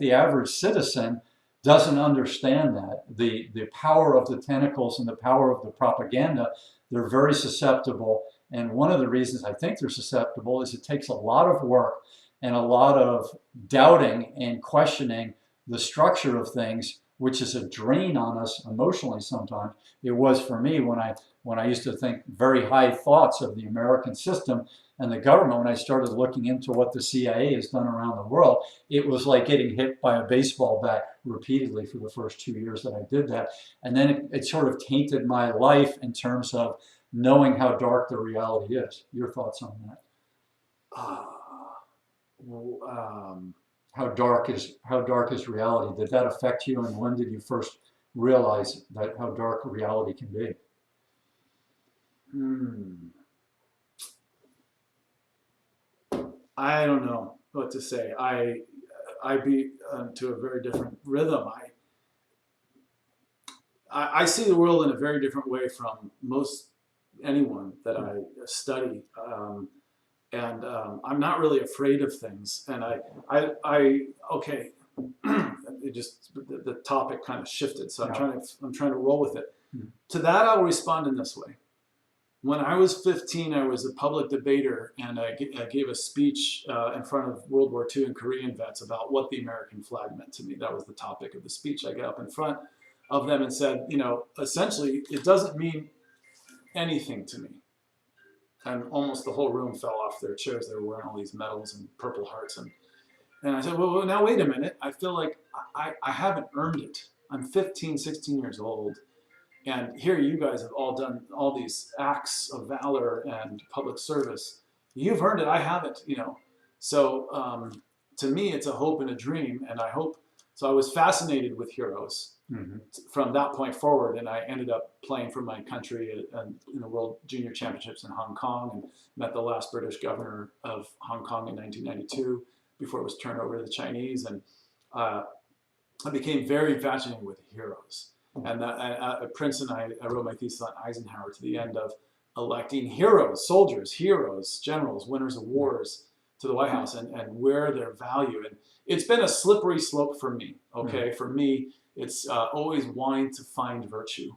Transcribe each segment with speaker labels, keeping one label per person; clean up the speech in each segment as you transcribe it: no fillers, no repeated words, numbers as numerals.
Speaker 1: the average citizen doesn't understand that. The power of the tentacles and the power of the propaganda, they're very susceptible. And one of the reasons I think they're susceptible is it takes a lot of work and a lot of doubting and questioning the structure of things, which is a drain on us emotionally sometimes. It was for me when I used to think very high thoughts of the American system and the government. When I started looking into what the CIA has done around the world, it was like getting hit by a baseball bat repeatedly for the first 2 years that I did that. And then it sort of tainted my life in terms of knowing how dark the reality is. Your thoughts on that?
Speaker 2: Well,
Speaker 1: How dark is reality? Did that affect you, and when did you first realize that how dark reality can be?
Speaker 2: hmm, I don't know what to say. I beat to a very different rhythm. I see the world in a very different way from most anyone that I study. And I'm not really afraid of things. And okay, it just the topic kind of shifted, so I'm trying to roll with it. To that, I'll respond in this way. When I was 15, I was a public debater, and I gave a speech in front of World War II and Korean vets about what the American flag meant to me. That was the topic of the speech. I got up in front of them and said, essentially, it doesn't mean anything to me. And almost the whole room fell off their chairs. They were wearing all these medals and Purple Hearts. And I said, well, now wait a minute. I feel like I haven't earned it. I'm 15, 16 years old. And here you guys have all done all these acts of valor and public service. You've earned it. I haven't, So to me, it's a hope and a dream. And I hope, so I was fascinated with heroes. Mm-hmm. From that point forward, and I ended up playing for my country in the World Junior Championships in Hong Kong, and met the last British governor of Hong Kong in 1992 before it was turned over to the Chinese, and I became very fascinated with heroes. And at Princeton, I wrote my thesis on Eisenhower to the end of electing heroes, soldiers, heroes, generals, winners of wars to the White House, and where their value. And it's been a slippery slope for me, okay? Mm-hmm. For me, it's always wanting to find virtue.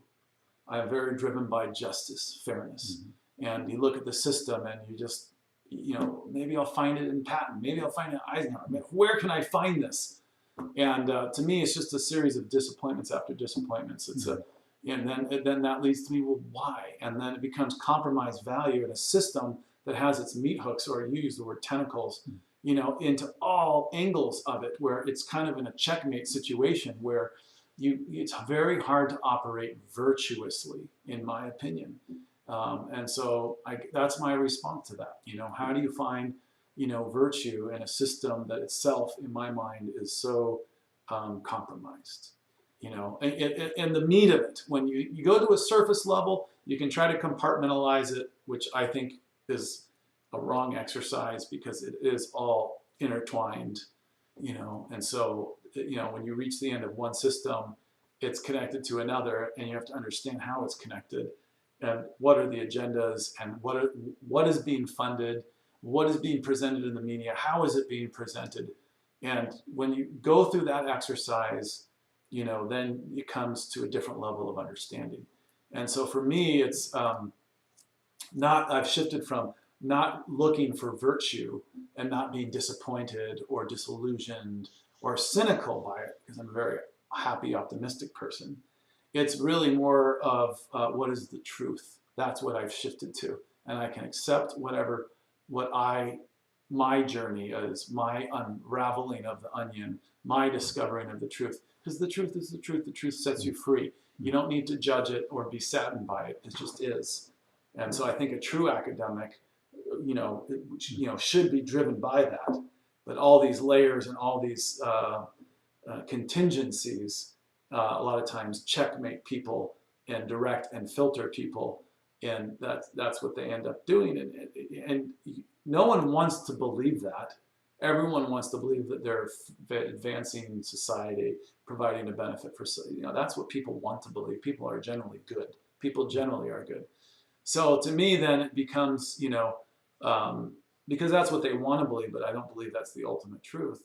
Speaker 2: I am very driven by justice, fairness. Mm-hmm. And you look at the system and you just, maybe I'll find it in Patton. Maybe I'll find it in Eisenhower. Where can I find this? And to me, it's just a series of disappointments after disappointments. It's and then that leads to me, well, why? And then it becomes compromised value in a system that has its meat hooks, or you use the word tentacles, into all angles of it, where it's kind of in a checkmate situation where it's very hard to operate virtuously, in my opinion. And so that's my response to that. How do you find, virtue in a system that itself, in my mind, is so compromised? And the meat of it, when you go to a surface level, you can try to compartmentalize it, which I think is a wrong exercise, because it is all intertwined, and so, when you reach the end of one system, it's connected to another, and you have to understand how it's connected, and what are the agendas, and what is being funded, what is being presented in the media, how is it being presented. And when you go through that exercise, then it comes to a different level of understanding. And so for me, it's I've shifted from not looking for virtue and not being disappointed or disillusioned or cynical by it, because I'm a very happy, optimistic person. It's really more of what is the truth. That's what I've shifted to. And I can accept my journey is, my unraveling of the onion, my discovering of the truth. Because the truth is the truth. The truth sets you free. You don't need to judge it or be saddened by it. It just is. And so I think a true academic, should be driven by that. But all these layers and all these contingencies, a lot of times checkmate people and direct and filter people, and that's what they end up doing. And no one wants to believe that. Everyone wants to believe that they're advancing society, providing a benefit for, that's what people want to believe. People are generally good. People generally are good. So to me, then it becomes, because that's what they want to believe, but I don't believe that's the ultimate truth.